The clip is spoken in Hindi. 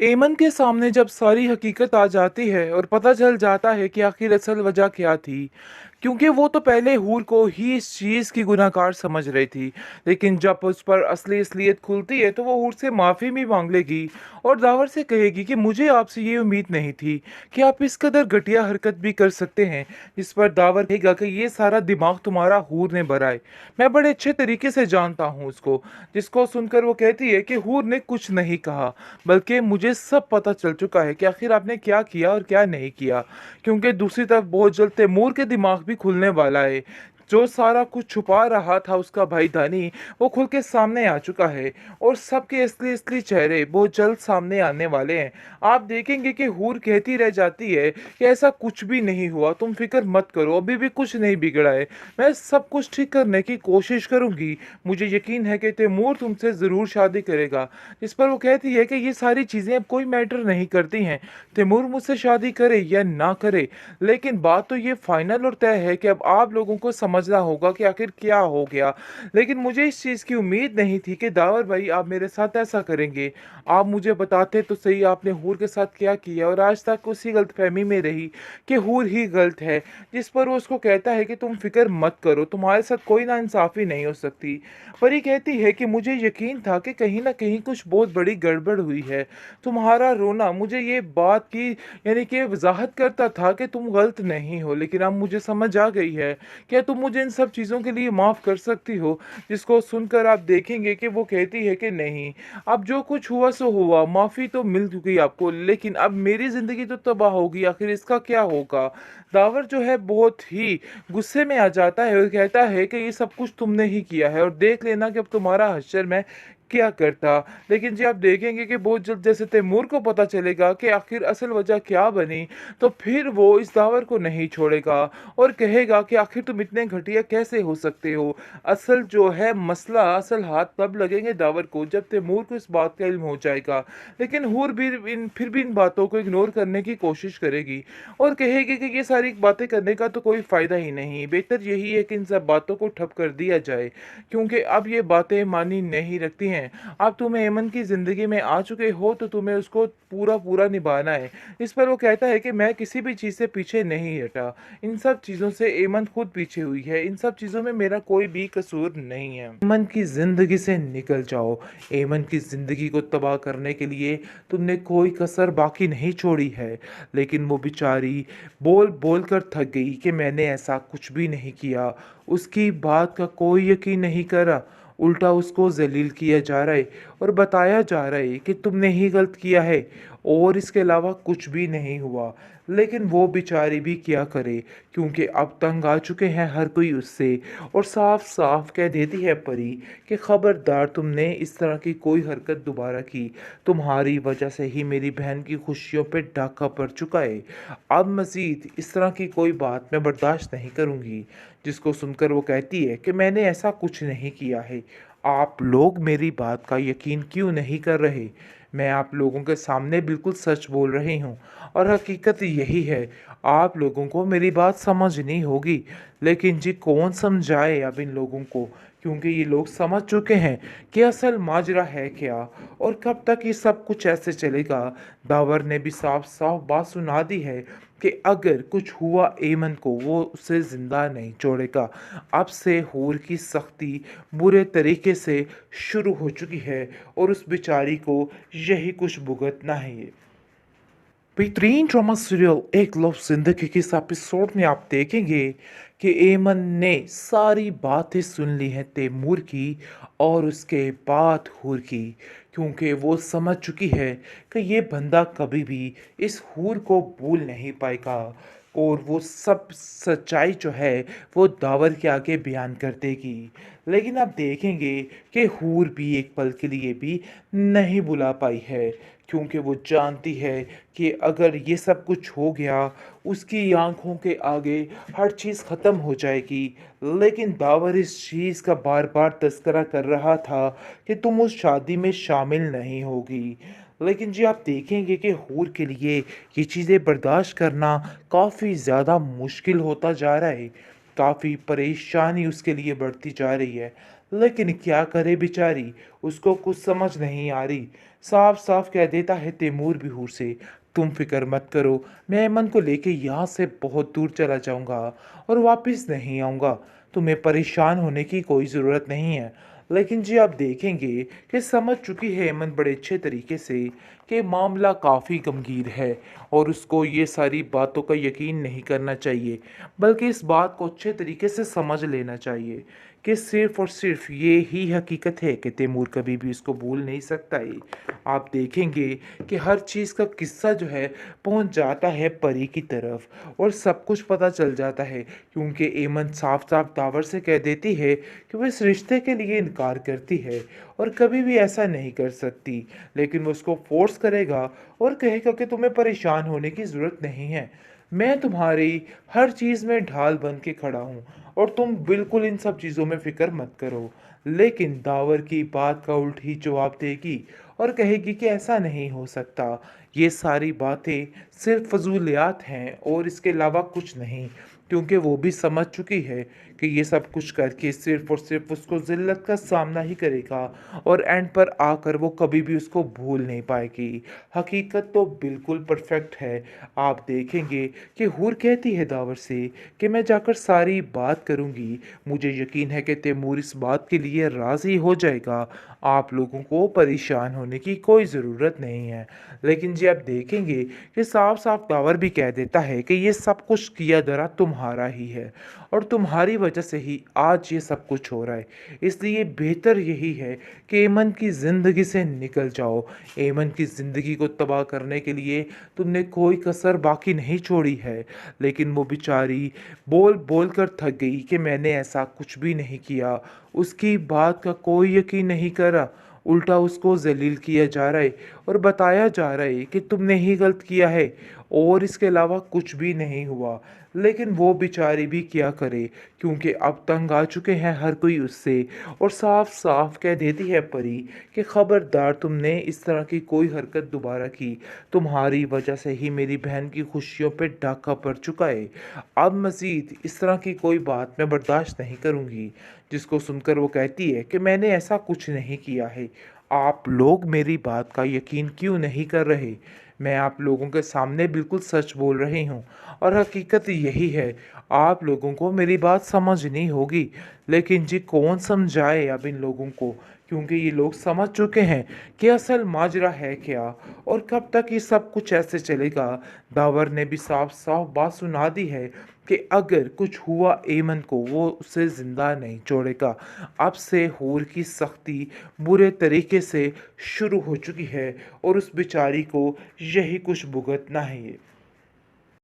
एमन के सामने जब सारी हकीकत आ जाती है और पता चल जाता है कि आखिर असल वजह क्या थी, क्योंकि वो तो पहले हूर को ही इस चीज़ की गुनाहगार समझ रही थी। लेकिन जब उस पर असली असलियत खुलती है तो वो हूर से माफ़ी भी मांग लेगी और दावर से कहेगी कि मुझे आपसे ये उम्मीद नहीं थी कि आप इस कदर घटिया हरकत भी कर सकते हैं। जिस पर दावर कहेगा कि ये सारा दिमाग तुम्हारा हूर ने भरा है, मैं बड़े अच्छे तरीके से जानता हूँ उसको। जिसको सुनकर वो कहती है कि हूर ने कुछ नहीं कहा, बल्कि मुझे सब पता चल चुका है कि आखिर आपने क्या किया और क्या नहीं किया। क्योंकि दूसरी तरफ बहुत जल्द तैमूर के दिमाग भी खुलने वाला है। जो सारा कुछ छुपा रहा था उसका भाई दानी, वो खुल के सामने आ चुका है और सबके असली असली चेहरे बहुत जल्द सामने आने वाले हैं। आप देखेंगे कि हूर कहती रह जाती है कि ऐसा कुछ भी नहीं हुआ, तुम फिक्र मत करो, अभी भी कुछ नहीं बिगड़ा है, मैं सब कुछ ठीक करने की कोशिश करूंगी, मुझे यकीन है कि तैमूर तुमसे ज़रूर शादी करेगा। जिस पर वो कहती है कि ये सारी चीज़ें अब कोई मैटर नहीं करती हैं, तैमूर मुझसे शादी करे या ना करे, लेकिन बात तो ये फाइनल और तय है कि अब आप लोगों को समझना होगा कि आखिर क्या हो गया। लेकिन मुझे इस चीज़ की उम्मीद नहीं थी कि दावर भाई आप मेरे साथ ऐसा करेंगे। आप मुझे बताते तो सही आपने हूर के साथ क्या किया, और आज तक उसी गलतफहमी में रही कि हूर ही गलत है। जिस पर वो उसको कहता है कि तुम फिक्र मत करो, तुम्हारे साथ कोई नाइंसाफ़ी नहीं हो सकती। परी कहती है कि मुझे यकीन था कि कहीं ना कहीं कुछ बहुत बड़ी गड़बड़ हुई है। तुम्हारा रोना मुझे ये बात की यानी कि वजाहत करता था कि तुम गलत नहीं हो, लेकिन अब मुझे समझ आ गई है। क्या तुम मुझे इन सब चीज़ों के लिए माफ़ कर सकती हो? जिसको सुनकर आप देखेंगे कि वो कहती है कि नहीं, अब जो कुछ हुआ सो हुआ, माफ़ी तो मिल चुकी आपको, लेकिन अब मेरी ज़िंदगी तो तबाह होगी, आखिर इसका क्या होगा? दावर जो है बहुत ही गुस्से में आ जाता है और कहता है कि ये सब कुछ तुमने ही किया है और देख लेना कि अब तुम्हारा हश्र मैं क्या करता। लेकिन जी आप देखेंगे कि बहुत जल्द जैसे तैमूर को पता चलेगा कि आखिर असल वजह क्या बनी, तो फिर वो इस दावर को नहीं छोड़ेगा और कहेगा कि आखिर तुम इतने घटिया कैसे हो सकते हो। असल जो है मसला, असल हाथ तब लगेंगे दावर को जब तैमूर को इस बात का इल्म हो जाएगा। लेकिन हूर भी फिर भी इन बातों को इग्नोर करने की कोशिश करेगी और कहेगी कि ये सारी बातें करने का तो कोई फ़ायदा ही नहीं, बेहतर यही है कि इन सब बातों को ठप कर दिया जाए, क्योंकि अब ये बातें मानी नहीं रखती हैं। अब तुम्हें एमन की ज़िंदगी में आ चुके हो तो तुम्हें उसको पूरा पूरा निभाना है। इस पर वो कहता है कि मैं किसी भी चीज़ से पीछे नहीं हटा, इन सब चीज़ों से एमन खुद पीछे हुई है, इन सब चीज़ों में मेरा कोई भी कसूर नहीं है। एमन की ज़िंदगी से निकल जाओ। एमन की ज़िंदगी को तबाह करने के लिए तुमने कोई कसर बाकी नहीं छोड़ी है। लेकिन वो बेचारी बोल बोल कर थक गई कि मैंने ऐसा कुछ भी नहीं किया। उसकी बात का कोई यकीन नहीं करा, उल्टा उसको जलील किया जा रहा है और बताया जा रहा है कि तुमने ही गलत किया है और इसके अलावा कुछ भी नहीं हुआ। लेकिन वो बेचारी भी क्या करे, क्योंकि अब तंग आ चुके हैं हर कोई उससे, और साफ साफ कह देती है परी कि खबरदार तुमने इस तरह की कोई हरकत दोबारा की, तुम्हारी वजह से ही मेरी बहन की खुशियों पे डाका पड़ चुका है। अब मज़ीद इस तरह की कोई बात मैं बर्दाश्त नहीं करूँगी। जिसको सुनकर वो कहती है कि मैंने ऐसा कुछ नहीं किया है, आप लोग मेरी बात का यकीन क्यों नहीं कर रहे? मैं आप लोगों के सामने बिल्कुल सच बोल रही हूँ और हकीकत यही है। आप लोगों को मेरी बात समझनी होगी, लेकिन जी कौन समझाए अब इन लोगों को, क्योंकि ये लोग समझ चुके हैं कि असल माजरा है क्या और कब तक ये सब कुछ ऐसे चलेगा। दावर ने भी साफ साफ बात सुना दी है कि अगर कुछ हुआ एमन को वो उसे ज़िंदा नहीं छोड़ेगा। अब से हूर की सख्ती बुरे तरीके से शुरू हो चुकी है और उस बेचारी को यही कुछ भुगतना है। बेहतरीन ड्रामा सीरियल एक लव जिंदगी के इस एपिसोड में आप देखेंगे कि एमन ने सारी बातें सुन ली हैं तैमूर की और उसके बाद हूर की, क्योंकि वो समझ चुकी है कि ये बंदा कभी भी इस हूर को भूल नहीं पाएगा और वो सब सच्चाई जो है वो दावर के आगे बयान कर देगी। लेकिन आप देखेंगे कि हूर भी एक पल के लिए भी नहीं बुला पाई है, क्योंकि वो जानती है कि अगर ये सब कुछ हो गया उसकी आंखों के आगे हर चीज़ ख़त्म हो जाएगी। लेकिन दावर इस चीज़ का बार बार तस्करा कर रहा था कि तुम उस शादी में शामिल नहीं होगी। लेकिन जी आप देखेंगे कि हूर के लिए ये चीज़ें बर्दाश्त करना काफ़ी ज़्यादा मुश्किल होता जा रहा है, काफ़ी परेशानी उसके लिए बढ़ती जा रही है। लेकिन क्या करे बेचारी, उसको कुछ समझ नहीं आ रही। साफ-साफ कह देता है तैमूर भी हूर से, तुम फ़िक्र मत करो, मैं ऐमन को लेके यहाँ से बहुत दूर चला जाऊँगा और वापस नहीं आऊँगा। तुम्हें परेशान होने की कोई ज़रूरत नहीं है। लेकिन जी आप देखेंगे कि समझ चुकी है ऐमन बड़े अच्छे तरीके से कि मामला काफ़ी गंभीर है और उसको ये सारी बातों का यकीन नहीं करना चाहिए, बल्कि इस बात को अच्छे तरीके से समझ लेना चाहिए कि सिर्फ़ और सिर्फ़ ये ही हकीकत है कि तैमूर कभी भी उसको भूल नहीं सकता है। आप देखेंगे कि हर चीज़ का किस्सा जो है पहुंच जाता है परी की तरफ और सब कुछ पता चल जाता है, क्योंकि ऐमन साफ-साफ दावर से कह देती है कि वो इस रिश्ते के लिए इनकार करती है और कभी भी ऐसा नहीं कर सकती। लेकिन वो उसको फ़ोर्स करेगा और कहेगा कि तुम्हें परेशान होने की ज़रूरत नहीं है। मैं तुम्हारी हर चीज़ में ढाल बन के खड़ा हूँ और तुम बिल्कुल इन सब चीज़ों में फ़िक्र मत करो। लेकिन दावर की बात का उल्ट ही जवाब देगी और कहेगी कि ऐसा नहीं हो सकता। ये सारी बातें सिर्फ़ फ़ज़ूलियात हैं और इसके अलावा कुछ नहीं। क्योंकि वो भी समझ चुकी है कि ये सब कुछ करके सिर्फ़ और सिर्फ़ उसको ज़िल्लत का सामना ही करेगा और एंड पर आकर वो कभी भी उसको भूल नहीं पाएगी। हकीकत तो बिल्कुल परफ़ेक्ट है। आप देखेंगे कि हूर कहती है दावर से कि मैं जाकर सारी बात करूँगी। मुझे यकीन है कि तैमूर इस बात के लिए राज़ी हो जाएगा। आप लोगों को परेशान होने की कोई ज़रूरत नहीं है। लेकिन जी आप देखेंगे कि साफ-साफ दावर भी कह देता है कि ये सब कुछ किया धरा तुम्हारा ही है और तुम्हारी वजह से ही आज ये सब कुछ हो रहा है। इसलिए बेहतर यही है कि ऐमन की ज़िंदगी से निकल जाओ। ऐमन की ज़िंदगी को तबाह करने के लिए तुमने कोई कसर बाकी नहीं छोड़ी है। लेकिन वो बेचारी बोल-बोल कर थक गई कि मैंने ऐसा कुछ भी नहीं किया। उसकी बात का कोई यकीन नहीं करा, उल्टा उसको ज़लील किया जा रहा है और बताया जा रहा है कि तुमने ही गलत किया है और इसके अलावा कुछ भी नहीं हुआ। लेकिन वो बेचारी भी क्या करे, क्योंकि अब तंग आ चुके हैं हर कोई उससे और साफ-साफ कह देती है परी कि खबरदार तुमने इस तरह की कोई हरकत दोबारा की, तुम्हारी वजह से ही मेरी बहन की खुशियों पे डाका पड़ चुका है। अब मज़ीद इस तरह की कोई बात मैं बर्दाश्त नहीं करूँगी। जिसको सुनकर वो कहती है कि मैंने ऐसा कुछ नहीं किया है। आप लोग मेरी बात का यकीन क्यों नहीं कर रहे? मैं आप लोगों के सामने बिल्कुल सच बोल रही हूँ और हकीकत यही है, आप लोगों को मेरी बात समझनी होगी। लेकिन जी कौन समझाए अब इन लोगों को? क्योंकि ये लोग समझ चुके हैं कि असल माजरा है क्या और कब तक ये सब कुछ ऐसे चलेगा। दावर ने भी साफ-साफ बात सुना दी है कि अगर कुछ हुआ ऐमन को, वो उसे ज़िंदा नहीं छोड़ेगा। अब से हूर की सख्ती बुरे तरीके से शुरू हो चुकी है और उस बेचारी को यही कुछ भुगतना है।